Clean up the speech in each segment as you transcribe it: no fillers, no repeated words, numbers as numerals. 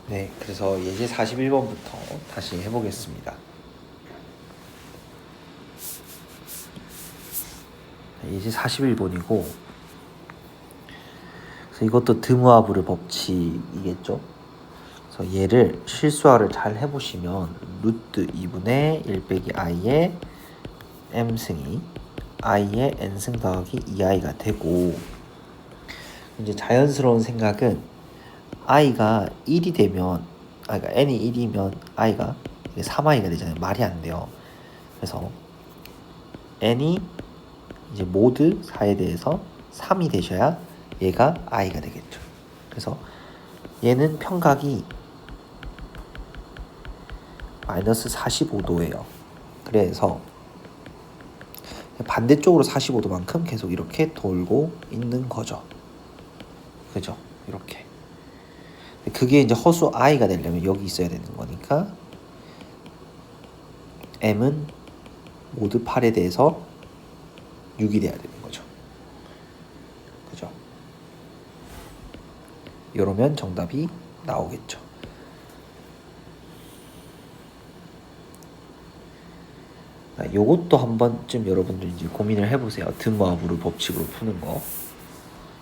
네, 그래서 예제 41번부터 다시 해보겠습니다. 예제 41번이고, 그래서 이것도 드무아브르 법칙이겠죠. 그래서 얘를 실수화를 잘 해보시면 루트 2분의 1 빼기 i의 m승이 i의 n승 더하기 2i가 되고, 이제 자연스러운 생각은 i가 1이 되면, 그러니까 n이 1이면 i가 3i가 되잖아요. 말이 안 돼요. 그래서 n이 이제 모드 4에 대해서 3이 되셔야 얘가 i가 되겠죠. 그래서 얘는 평각이 마이너스 45도예요. 그래서 반대쪽으로 45도만큼 계속 이렇게 돌고 있는 거죠. 그죠? 이렇게. 그게 이제 허수 i가 되려면 여기 있어야 되는 거니까 m은 모드 8에 대해서 6이 돼야 되는 거죠. 그죠? 이러면 정답이 나오겠죠. 요것도 한 번쯤 여러분들 이제 고민을 해보세요. 드무아브르 법칙으로 푸는 거.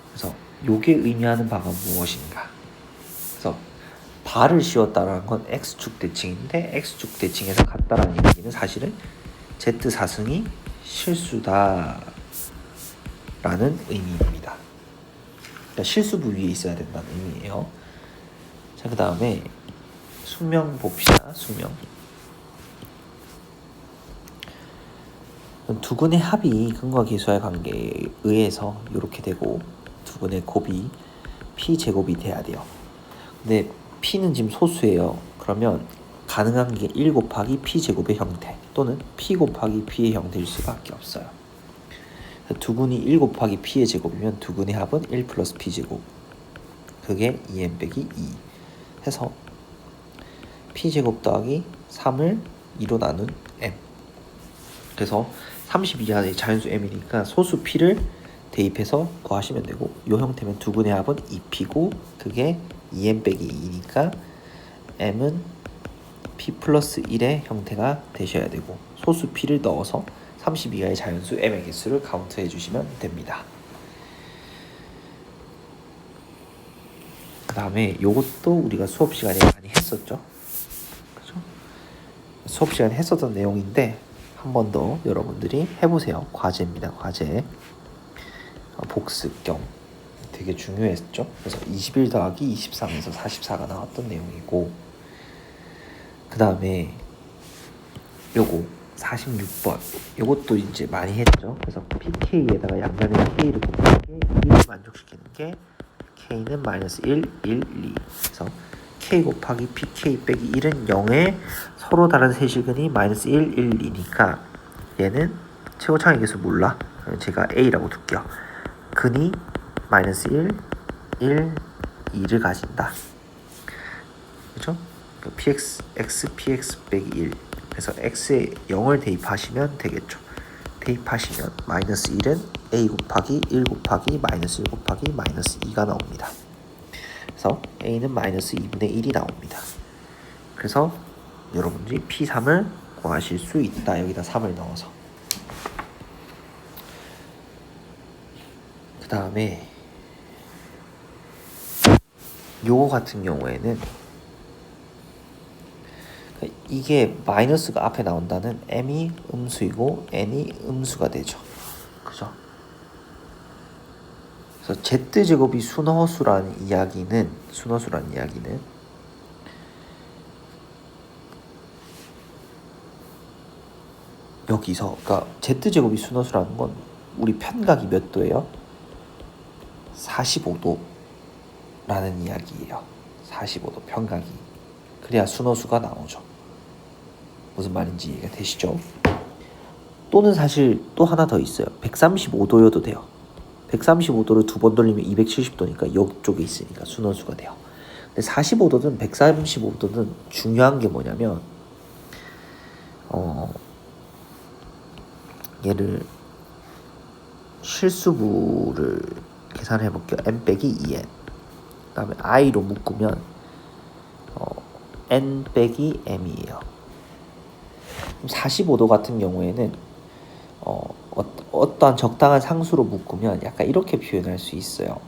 그래서 요게 의미하는 바가 무엇인가? 그래서 발을 씌웠다라는 건 x축 대칭인데 x축 대칭에서 같다라는 얘기는 사실은 z4승이 실수다라는 의미입니다. 그러니까 실수부 위에 있어야 된다는 의미예요. 자, 그 다음에 수명 봅시다. 수명. 두근의 합이 근과 계수의 관계에 의해서 이렇게 되고 두근의 곱이 p제곱이 돼야 돼요. 근데 p는 지금 소수예요. 그러면 가능한 게 1 곱하기 p제곱의 형태 또는 p 곱하기 p의 형태일 수밖에 없어요. 두근이 1 곱하기 p의 제곱이면 두근의 합은 1 플러스 p제곱, 그게 2m 빼기 2 해서 p제곱 더하기 3을 2로 나눈 m. 그래서 30 이하의 자연수 m이니까 소수 p를 대입해서 구하시면 되고, 이 형태면 두근의 합은 2p고 그게 2m 빼기 2니까 m은 p 플러스 1의 형태가 되셔야 되고, 소수 p를 넣어서 30 이하의 자연수 m의 개수를 카운트해 주시면 됩니다. 그 다음에 요것도 우리가 수업 시간에 많이 했었죠. 그죠? 수업 시간에 했었던 내용인데 한 번 더 여러분들이 해보세요. 과제입니다. 과제. 복습 겸 되게 중요했죠. 그래서 21 더하기 23에서 44가 나왔던 내용이고, 그 다음에 요거 46번 요것도 이제 많이 했죠. 그래서 pk에다가 양면에 k를 곱하는 게 1을 만족시키는 게 k는 마이너스 1, 1, 2. 그래서 k 곱하기 pk 빼기 1은 0에 서로 다른 세실근이 마이너스 1, 1, 2니까 얘는 최고차의 개수 몰라. 제가 a라고 둘게요. 근이 마이너스 1, 1, 2를 가진다. 그죠? px, x, px 빼기 1. 그래서 x에 0을 대입하시면 되겠죠. 대입하시면 마이너스 1은 a 곱하기 1 곱하기 마이너스 1 곱하기 마이너스 2가 나옵니다. 그래서 a는 마이너스 2분의 1이 나옵니다. 그래서 여러분들이 p3을 구하실 수 있다. 여기다 3을 넣어서. 그 다음에 요거 같은 경우에는 이게 마이너스가 앞에 나온다는 m이 음수이고 n이 음수가 되죠. 그죠? 그래서 z제곱이 순허수라는 이야기는 여기서, 그러니까 z제곱이 순허수라는 건 우리 편각이 몇 도예요? 45도라는 이야기예요. 45도 편각이. 그래야 순허수가 나오죠. 무슨 말인지 이해가 되시죠? 또는 사실 또 하나 더 있어요. 135도여도 돼요. 135도를 두 번 돌리면 270도니까 이쪽에 있으니까 순허수가 돼요. 근데 45도든 135도든 중요한 게 뭐냐면 얘를 실수부를 계산해 볼게요. m 빼기 2n. 그다음에 i로 묶으면 n 빼기 m이에요. 45도 같은 경우에는 어떠한 적당한 상수로 묶으면 약간 이렇게 표현할 수 있어요.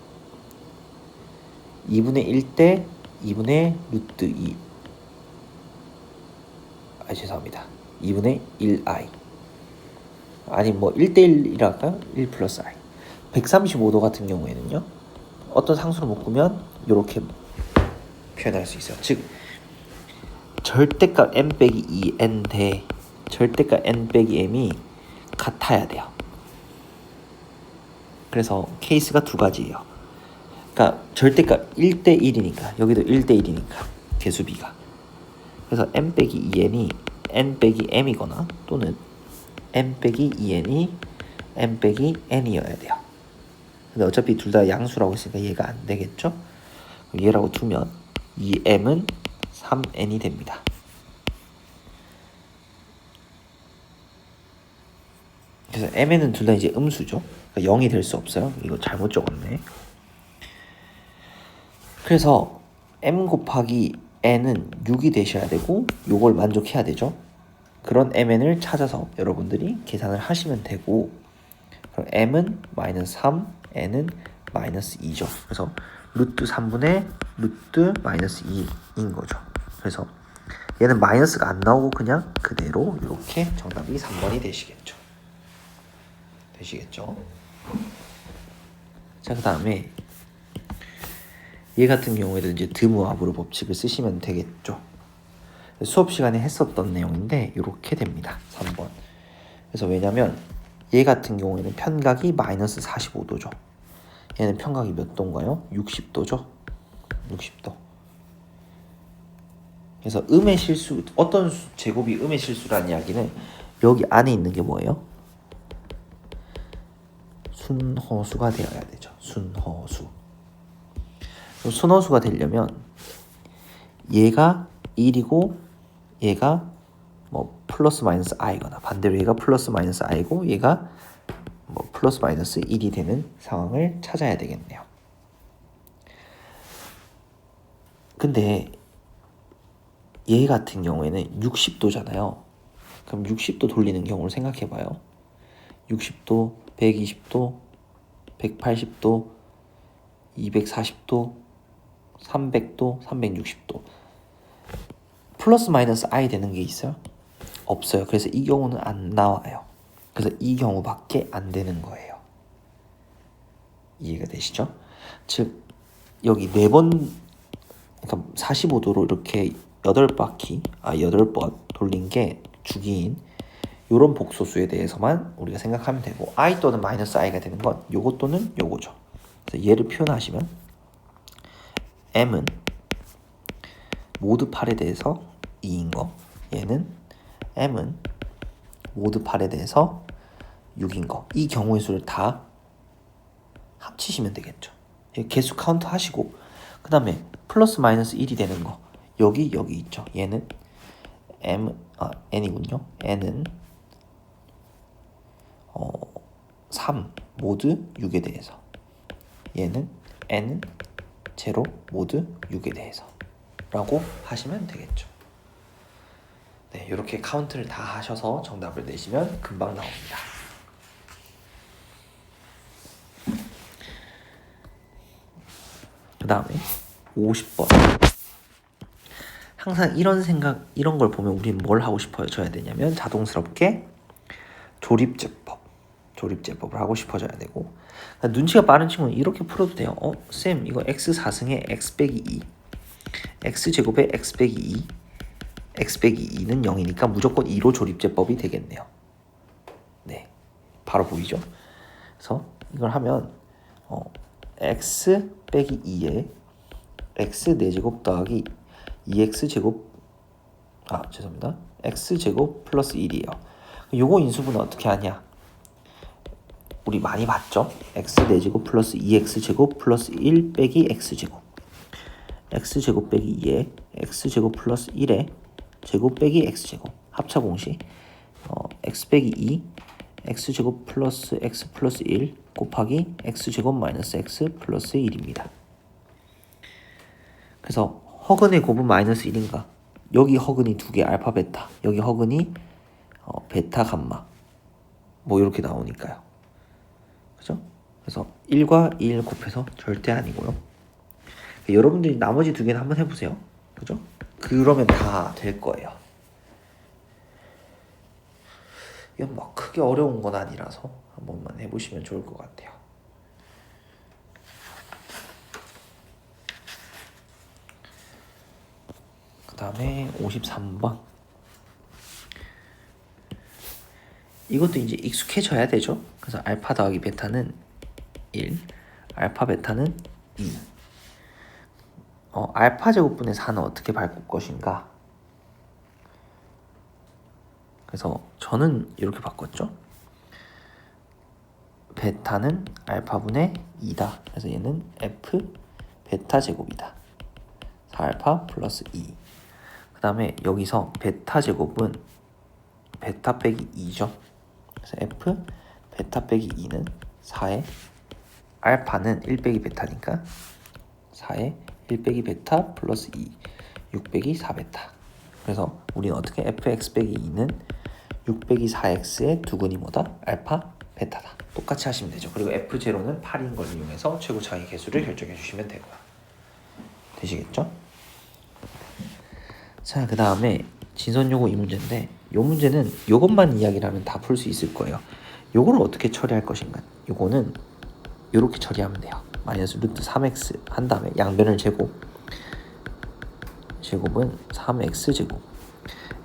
2분의 1 대 2분의 루트 2. 죄송합니다. 2분의 1i. 아니 뭐 1대1이라 할까요? 1 플러스 i. 135도 같은 경우에는요. 어떤 상수로 묶으면 이렇게 표현할 수 있어요. 즉 절대값 n 빼기 2n 대 절대값 n 빼기 m이 같아야 돼요. 그래서 케이스가 두 가지예요. 그러니까 절대값 1대 1이니까 여기도 1대 1이니까 개수비가. 그래서 n 빼기 2n이 n 빼기 m이거나 또는 n 빼기 2n이 n 빼기 n이어야 돼요. 근데 어차피 둘 다 양수라고 했으니까 얘가 안 되겠죠? 얘라고 두면 2m은 3n이 됩니다. 그래서 mn은 둘 다 이제 음수죠. 그러니까 0이 될 수 없어요. 이거 잘못 적었네. 그래서 m 곱하기 n은 6이 되셔야 되고 요걸 만족해야 되죠. 그런 mn을 찾아서 여러분들이 계산을 하시면 되고, 그럼 m은 마이너스 3, n은 마이너스 2죠. 그래서 루트 3분의 루트 마이너스 2인 거죠. 그래서 얘는 마이너스가 안 나오고 그냥 그대로 이렇게 정답이 3번이 되시겠죠. 자, 그 다음에 얘 같은 경우에도 이제 드무아브르 법칙을 쓰시면 되겠죠. 수업 시간에 했었던 내용인데 이렇게 됩니다. 3번. 그래서 왜냐면 얘 같은 경우에는 편각이 마이너스 45도죠. 얘는 편각이 몇 도인가요? 60도죠. 60도. 그래서 음의 실수, 어떤 제곱이 음의 실수라는 이야기는 여기 안에 있는 게 뭐예요? 순허수가 되어야 되죠. 순허수. 순허수가 되려면 얘가 1이고 얘가 뭐 플러스 마이너스 i거나 반대로 얘가 플러스 마이너스 i고 얘가 뭐 플러스 마이너스 1이 되는 상황을 찾아야 되겠네요. 근데 얘 같은 경우에는 60도잖아요. 그럼 60도 돌리는 경우를 생각해봐요. 60도, 120도, 180도, 240도, 300도, 360도. 플러스 마이너스 i 되는 게 있어요? 없어요. 그래서 이 경우는 안 나와요. 그래서 이 경우밖에 안 되는 거예요. 이해가 되시죠? 즉 여기 4번, 그러니까 45도로 이렇게 8번 돌린 게 주기인 요런 복소수에 대해서만 우리가 생각하면 되고, i 또는 마이너스 i가 되는 건 요거 또는 요거죠. 그래서 얘를 표현하시면 m은 모드 8에 대해서 2인 거, 얘는 m은 모드 8에 대해서 6인 거. 이 경우의 수를 다 합치시면 되겠죠. 개수 카운트 하시고, 그 다음에 플러스 마이너스 1이 되는 거 여기 있죠. 얘는 n이군요. n은 3 모드 6에 대해서, 얘는 n은 제로 모드 6에 대해서 라고 하시면 되겠죠. 네, 이렇게 카운트를 다 하셔서 정답을 내시면 금방 나옵니다. 그 다음에 50번. 항상 이런 걸 보면 우리는 뭘 하고 싶어져야 되냐면 자동스럽게 조립제법을 하고 싶어져야 되고, 눈치가 빠른 친구는 이렇게 풀어도 돼요. 쌤 이거 x 4승에 x 빼기 2, x제곱에 x 빼기 2, x 빼기 2는 0이니까 무조건 2로 조립제법이 되겠네요. 네, 바로 보이죠? 그래서 이걸 하면 x 빼기 2에 x 4제곱 더하기 2x제곱 죄송합니다. x제곱 플러스 1이에요. 요거 인수분해 어떻게 하냐? 우리 많이 봤죠? x 4제곱 플러스 2x제곱 플러스 1 빼기 x제곱, x제곱 빼기 2에 x제곱 플러스 1에 제곱 빼기 x제곱, 합차 공식 x 빼기 2 x제곱 플러스 x 플러스 1 곱하기 x제곱 마이너스 x 플러스 1입니다. 그래서 허근의 곱은 마이너스 1인가? 여기 허근이 두 개 알파 베타, 여기 허근이 베타 감마 뭐 이렇게 나오니까요. 그죠? 그래서 1과 1 곱해서 절대 아니고요. 여러분들이 나머지 두 개는 한번 해보세요. 그죠? 그러면 다 될 거예요. 이건 막 크게 어려운 건 아니라서 한 번만 해보시면 좋을 것 같아요. 그 다음에 53번. 이것도 이제 익숙해져야 되죠. 그래서 알파 더하기 베타는 1, 알파 베타는 2. 알파 제곱분의 4는 어떻게 바꿀 것인가? 그래서 저는 이렇게 바꿨죠. 베타는 알파분의 2다. 그래서 얘는 F 베타 제곱이다. 4알파 플러스 2. 그 다음에 여기서 베타 제곱은 베타 빼기 2죠. 그래서 F 베타 빼기 2는 4에 알파는 1 빼기 베타니까 4에 1 빼기 베타 플러스 2, 6 빼기 4베타. 그래서 우리는 어떻게 fx 빼기 2는 6 빼기 4x의 두근이 뭐다? 알파 베타다. 똑같이 하시면 되죠. 그리고 f0는 8인 걸 이용해서 최고 차이 개수를 결정해 주시면 되고요. 되시겠죠? 자, 그 다음에 진선 요거 이 문제인데, 요 문제는 요것만 이야기를 하면 다 풀 수 있을 거예요. 요거를 어떻게 처리할 것인가? 요거는 요렇게 처리하면 돼요. 마이너스 루트 3x 한 다음에 양변을 제곱은 3x 제곱,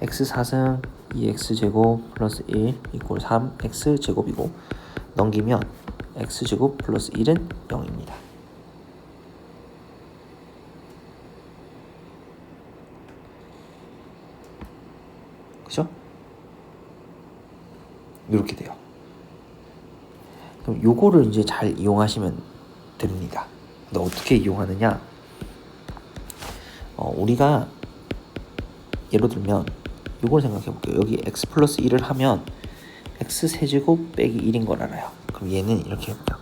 x 4승 2x 제곱 플러스 1 이꼴 3x 제곱이고, 넘기면 x 제곱 플러스 1은 0입니다. 그죠? 이렇게 돼요. 그럼 요거를 이제 잘 이용하시면 됩니다. 근데 어떻게 이용하느냐? 우리가 예를 들면 요걸 생각해 볼게요. 여기 x 플러스 1을 하면 x 세제곱 빼기 1인 걸 알아요. 그럼 얘는 이렇게 해볼게요.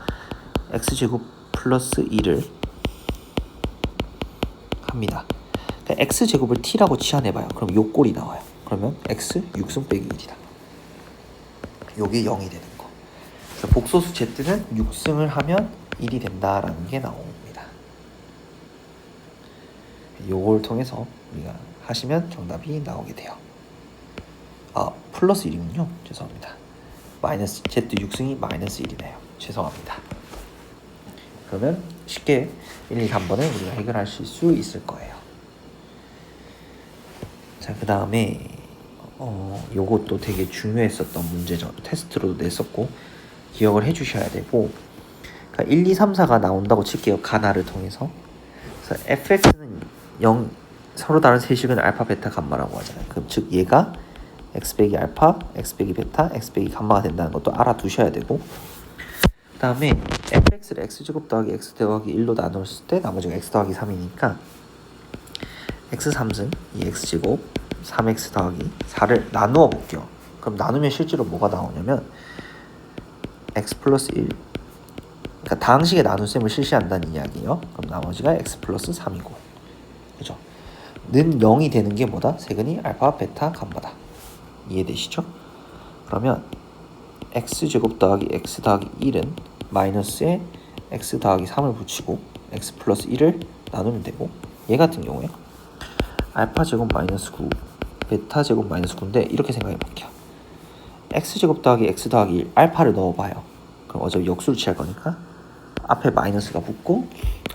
x 제곱 플러스 1을 합니다. 그러니까 x 제곱을 t라고 치환해봐요. 그럼 요 꼴이 나와요. 그러면 x 6승 빼기 1이다. 요게 0이 되는 거. 그래서 복소수 z는 6승을 하면 1이 된다라는 게 나옵니다. 요걸 통해서 우리가 하시면 정답이 나오게 돼요. 플러스 1이군요. 죄송합니다. 마이너스 z 6승이 마이너스 1이네요. 죄송합니다. 그러면 쉽게 1, 2, 3번을 우리가 해결하실 수 있을 거예요. 자, 그 다음에 요것도 되게 중요했었던 문제죠. 테스트로도 냈었고 기억을 해주셔야 되고, 그러니까 1, 2, 3, 4가 나온다고 칠게요. 가나를 통해서. 그래서 fx는 0, 서로 다른 세식은 알파, 베타, 감마라고 하잖아요. 그럼 즉 얘가 x 빼기 알파, x 빼기 베타, x 빼기 감마가 된다는 것도 알아두셔야 되고, 그 다음에 fx를 x제곱 더하기 x 더하기 1로 나눴을 때 나머지가 x 더하기 3이니까 x 3승 2x제곱 3x 더하기 4를 나누어 볼게요. 그럼 나누면 실제로 뭐가 나오냐면 x 플러스 1, 그러니까 다항식의 나눗셈을 실시한다는 이야기예요. 그럼 나머지가 x 플러스 3이고, 그죠? 는 0이 되는 게 뭐다? 세근이 알파, 베타, 감마다. 이해되시죠? 그러면 x제곱 더하기 x 더하기 1은 마이너스에 x 더하기 3을 붙이고 x 플러스 1을 나누면 되고, 얘 같은 경우에 알파 제곱 마이너스 9, 베타 제곱 마이너스 9인데 이렇게 생각해 볼게요. x 제곱 더하기 x 더하기 1, 알파를 넣어봐요. 그럼 어차피 역수를 취할 거니까 앞에 마이너스가 붙고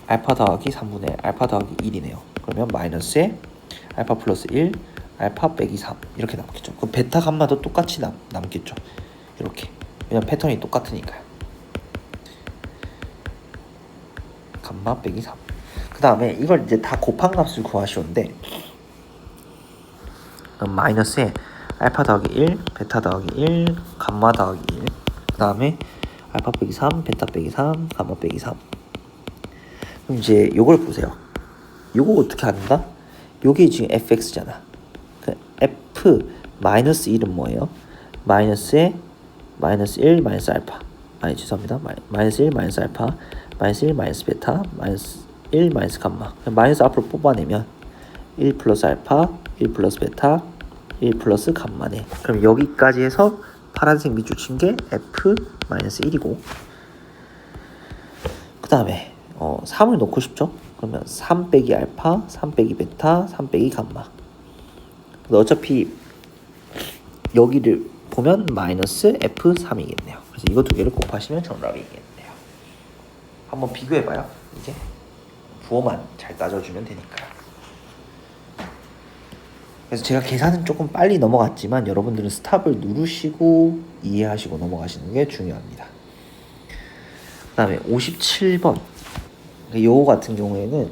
알파 더하기 3분의 알파 더하기 1이네요. 그러면 마이너스에 알파 플러스 1, 알파 빼기 3 이렇게 남겠죠. 그럼 베타 감마도 똑같이 남겠죠. 이렇게. 왜냐면 패턴이 똑같으니까요. 감마 빼기 3. 그 다음에 이걸 이제 다 곱한 값을 구하시는데, 그럼 마이너스에 알파 더하기 1, 베타 더하기 1, 감마 더하기 1. 그 다음에 알파 빼기 3, 베타 빼기 3, 감마 빼기 3. 그럼 이제 요걸 보세요. 요거 어떻게 한다? 요게 지금 fx잖아. 그 f 마이너스 1은 뭐예요? 마이너스에 마이너스 1 마이너스 알파. 죄송합니다. 마이너스 1 마이너스 알파, 마이너스 1 마이너스 베타, 마이너스 1 마이너스 감마. 마이너스 앞으로 뽑아내면 1 플러스 알파 1 플러스 베타 1 플러스 감마네. 그럼 여기까지 해서 파란색 밑줄 친 게 F-1이고 그 다음에 3을 넣고 싶죠? 그러면 3 빼기 알파 3 빼기 베타 3 빼기 감마. 근데 어차피 여기를 보면 마이너스 F3이겠네요. 그래서 이거 두 개를 곱하시면 정답이겠네요. 한번 비교해봐요. 이제 부호만 잘 따져주면 되니까요. 그래서 제가 계산은 조금 빨리 넘어갔지만 여러분들은 스탑을 누르시고 이해하시고 넘어가시는 게 중요합니다. 그 다음에 57번 요거 같은 경우에는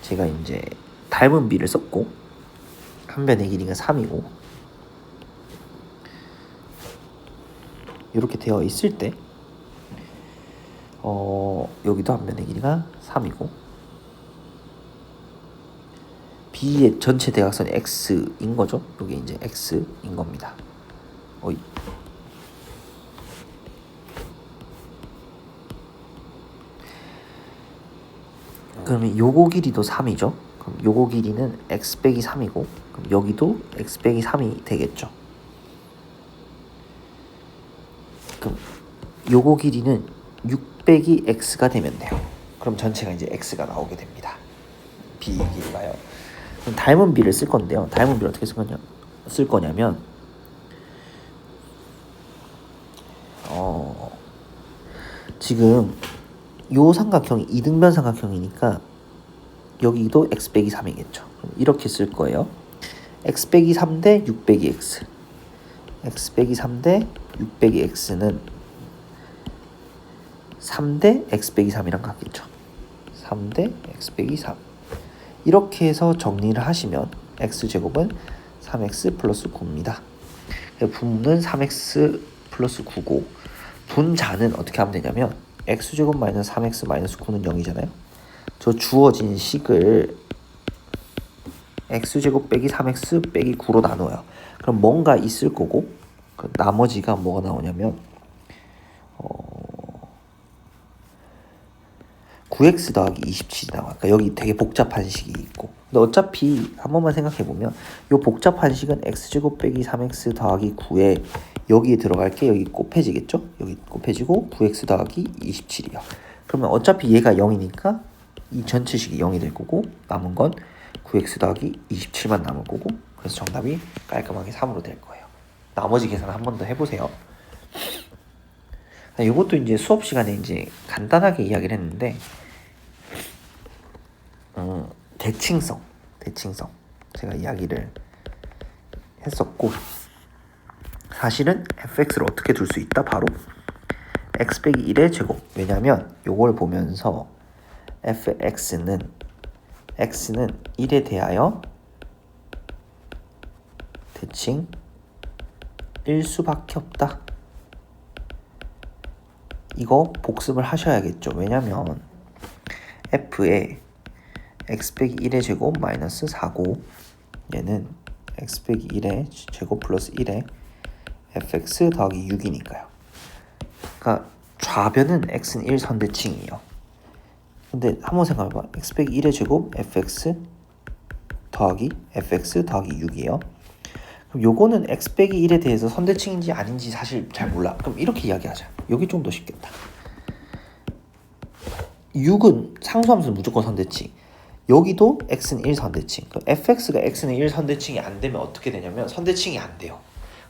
제가 이제 닮은 비를 썼고 한 변의 길이가 3이고 이렇게 되어 있을 때 여기도 한 변의 길이가 3이고 B의 전체 대각선이 X인 거죠. 여기 이제 X인 겁니다. 그러면 요거 길이도 3이죠. 그럼 요거 길이는 X 빼기 3이고 그럼 여기도 X 빼기 3이 되겠죠. 그럼 요거 길이는 6 빼기 X가 되면 돼요. 그럼 전체가 이제 X가 나오게 됩니다. B 길이가요. 그럼 닮은 B를 쓸 건데요. 닮은 B를 어떻게 쓸 거냐면 지금 요 삼각형이 이등변 삼각형이니까 여기도 X 빼기 3이겠죠. 그럼 이렇게 쓸 거예요. X 빼기 3 대 6 빼기 X X 빼기 3 대 6 빼기 X는 3 대 X 빼기 3이랑 같겠죠. 3 대 X 빼기 3 이렇게 해서 정리를 하시면 X제곱은 3X 플러스 9입니다. 분모는 3X 플러스 9고 분자는 어떻게 하면 되냐면 X제곱 마이너스 3X 마이너스 9는 0이잖아요. 저 주어진 식을 X제곱 빼기 3X 빼기 9로 나눠요. 그럼 뭔가 있을 거고 그 나머지가 뭐가 나오냐면 9x 더하기 27이 나와. 그러니까 여기 되게 복잡한 식이 있고. 근데 어차피 한 번만 생각해 보면 이 복잡한 식은 x제곱 빼기 3x 더하기 9에 여기에 들어갈 게 여기 곱해지겠죠? 여기 곱해지고 9x 더하기 27이요. 그러면 어차피 얘가 0이니까 이 전체 식이 0이 될 거고 남은 건 9x 더하기 27만 남을 거고 그래서 정답이 깔끔하게 3으로 될 거예요. 나머지 계산을 한 번 더 해보세요. 이것도 이제 수업 시간에 이제 간단하게 이야기를 했는데 대칭성 제가 이야기를 했었고 사실은 fx를 어떻게 둘 수 있다? 바로 x 빼기 1의 제곱. 왜냐면 요걸 보면서 fx는 x는 1에 대하여 대칭 1 수밖에 없다. 이거 복습을 하셔야겠죠. 왜냐면 f에 x 빼기 1의 제곱 마이너스 4고 얘는 x 빼기 1의 제곱 플러스 1의 fx 더하기 6이니까요. 그러니까 좌변은 x는 1 선대칭이에요. 근데 한번 생각해봐. x 빼기 1의 제곱 fx 더하기 fx 더하기 6이에요. 그럼 요거는 x 빼기 1에 대해서 선대칭인지 아닌지 사실 잘 몰라. 그럼 이렇게 이야기하자. 여기 좀 더 쉽겠다. 6은 상수함수는 무조건 선대칭. 여기도 x는 1 선대칭. fx가 x는 1 선대칭이 안 되면 어떻게 되냐면 선대칭이 안 돼요.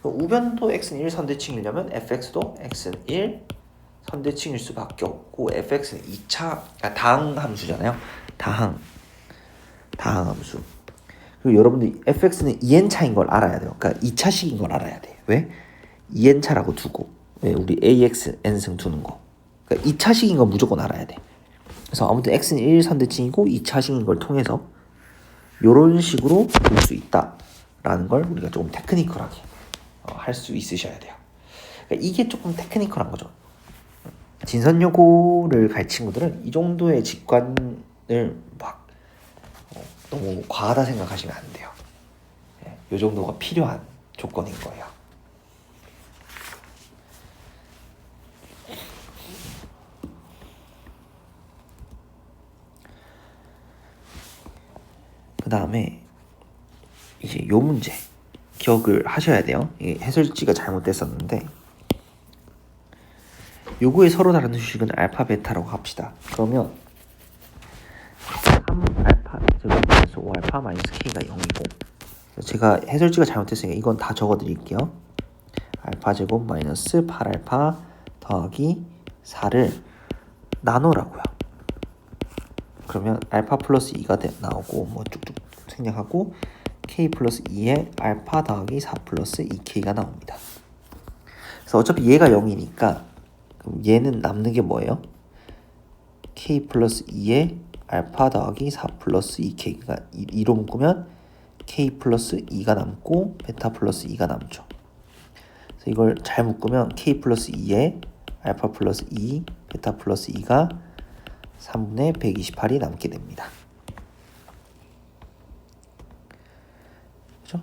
우변도 x는 1 선대칭이려면 fx도 x는 1 선대칭일 수밖에 없고 fx는 2차 다항함수잖아요. 다항함수. 그리고 여러분들 fx는 2n차인 걸 알아야 돼요. 그러니까 2차식인 걸 알아야 돼. 왜? 2n차라고 두고 왜 우리 ax n승 두는 거. 그러니까 2차식인 건 무조건 알아야 돼. 그래서 아무튼 x는 1 선대칭이고 2차식인 걸 통해서 이런 식으로 볼 수 있다라는 걸 우리가 조금 테크니컬하게 할 수 있으셔야 돼요. 그러니까 이게 조금 테크니컬한 거죠. 진선여고를 갈 친구들은 이 정도의 직관을 막 너무 과하다 생각하시면 안 돼요. 이 정도가 필요한 조건인 거예요. 그 다음에 이제 요 문제 기억을 하셔야 돼요. 이게 해설지가 잘못됐었는데 요거에 서로 다른 수식은 알파 베타라고 합시다. 그러면 3알파 제곱 5알파 마이너스 k가 0이고 제가 해설지가 잘못됐으니까 이건 다 적어드릴게요. 알파 제곱 마이너스 8알파 더하기 4를 나누라고요. 그러면 알파 플러스 2가 나오고 뭐 쭉쭉 생략하고 k 플러스 2에 알파 더하기 4 플러스 2k가 나옵니다. 그래서 어차피 얘가 0이니까 그럼 얘는 남는 게 뭐예요? k 플러스 2에 알파 더하기 4 플러스 2k가 2로 묶으면 k 플러스 2가 남고 베타 플러스 2가 남죠. 그래서 이걸 잘 묶으면 k 플러스 2에 알파 플러스 2 베타 플러스 2가 3분의 128이 남게 됩니다. 그죠?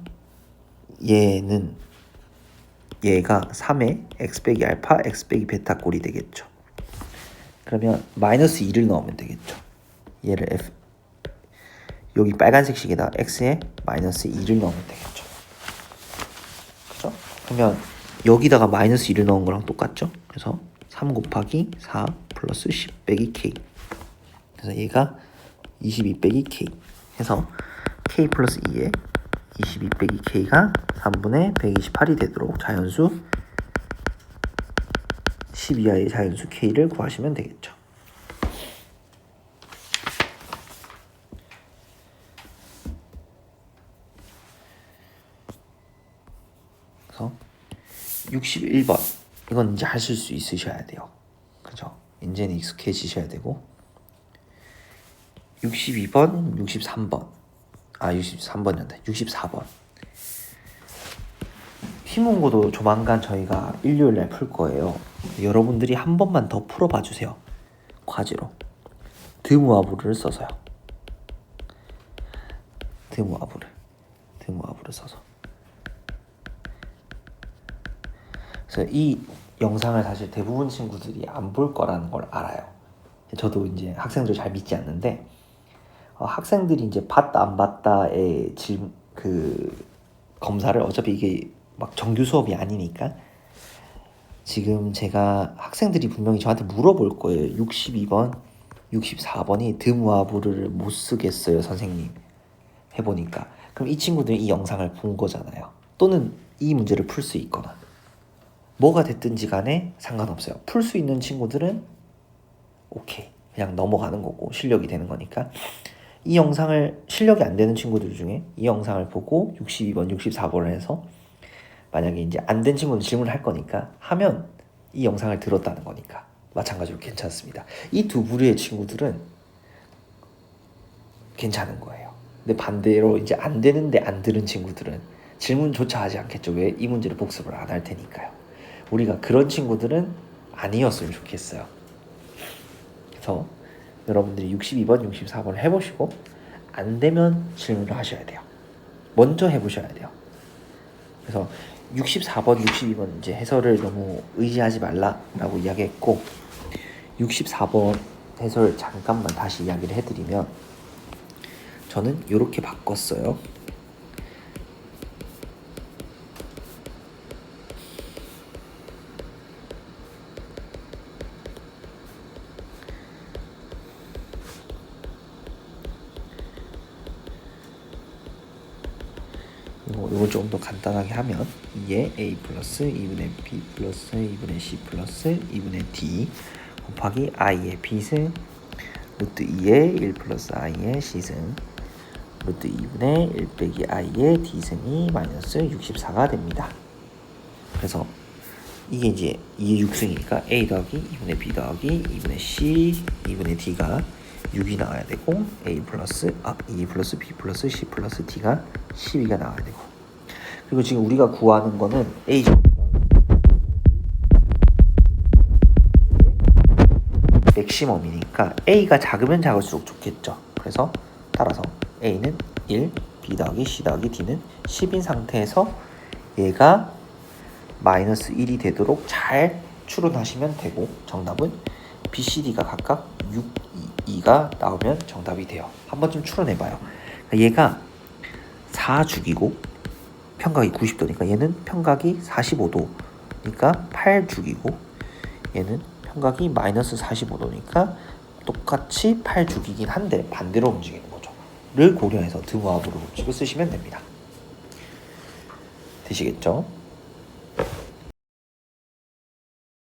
얘가 3의 x 빼기 알파 x 빼기 베타 꼴이 되겠죠. 그러면 마이너스 2를 넣으면 되겠죠. 얘를 f 여기 빨간색 식에다 x에 마이너스 2를 넣으면 되겠죠. 그죠? 그러면 여기다가 마이너스 2를 넣은 거랑 똑같죠? 그래서 3 곱하기 4 플러스 10 빼기 k. 그래서 얘가 22 빼기 k 해서 k 플러스 2에 22 빼기 k가 3분의 128이 되도록 자연수 10 이하의 자연수 k를 구하시면 되겠죠. 그래서 61번 이건 이제 하실 수 있으셔야 돼요. 그죠? 이제는 익숙해지셔야 되고 62번, 63번 63번이었네. 64번 휘문고도 조만간 저희가 일요일날 풀 거예요. 여러분들이 한 번만 더 풀어봐 주세요. 과제로 드무아부를 써서요. 드무아부를 써서. 그래서 이 영상을 사실 대부분 친구들이 안 볼 거라는 걸 알아요. 저도 이제 학생들 잘 믿지 않는데 학생들이 이제 봤다 안 봤다의 그 검사를 어차피 이게 막 정규 수업이 아니니까 지금 제가 학생들이 분명히 저한테 물어볼 거예요. 62번, 64번이 드무아부를 못 쓰겠어요, 선생님. 해보니까. 그럼 이 친구들이 이 영상을 본 거잖아요. 또는 이 문제를 풀 수 있거나. 뭐가 됐든지 간에 상관없어요. 풀 수 있는 친구들은 오케이. 그냥 넘어가는 거고 실력이 되는 거니까. 이 영상을 실력이 안 되는 친구들 중에 이 영상을 보고 62번, 64번을 해서 만약에 이제 안 된 친구는 질문을 할 거니까 하면 이 영상을 들었다는 거니까 마찬가지로 괜찮습니다. 이 두 부류의 친구들은 괜찮은 거예요. 근데 반대로 이제 안 되는데 안 들은 친구들은 질문조차 하지 않겠죠. 왜? 이 문제를 복습을 안 할 테니까요. 우리가 그런 친구들은 아니었으면 좋겠어요. 그래서 여러분들이 62번, 64번을 해보시고 안 되면 질문을 하셔야 돼요. 먼저 해보셔야 돼요. 그래서 64번, 62번 이제 해설을 너무 의지하지 말라라고 이야기했고 64번 해설 잠깐만 다시 이야기를 해드리면 저는 이렇게 바꿨어요. 이걸 좀 더 간단하게 하면 2의 a 플러스 2분의 b 플러스 2분의 c 플러스 2분의 d 곱하기 i의 b승 루트 2의 1 플러스 i의 c승 루트 2분의 1 빼기 i의 d승이 마이너스 64가 됩니다. 그래서 이게 이제 2의 6승이니까 a 더하기 2분의 b 더하기 2분의 c 2분의 d가 6이 나와야 되고 a 플러스 2 플러스 b 플러스 c 플러스 d가 12가 나와야 되고 그리고 지금 우리가 구하는 거는 a 맥시멈이니까 a가 작으면 작을수록 좋겠죠. 그래서 따라서 a는 1, b 더하기 c 더하기 d는 10인 상태에서 얘가 마이너스 1이 되도록 잘 추론하시면 되고 정답은 b, c, d가 각각 6, 2가 나오면 정답이 돼요. 한 번쯤 추론해봐요. 얘가 4 죽이고 평각이 90도니까 얘는 평각이 45도니까 8 죽이고 얘는 평각이 마이너스 45도니까 똑같이 8 죽이긴 한데 반대로 움직이는 거죠. 를 고려해서 등호합으로 법칙을 쓰시면 됩니다. 되시겠죠?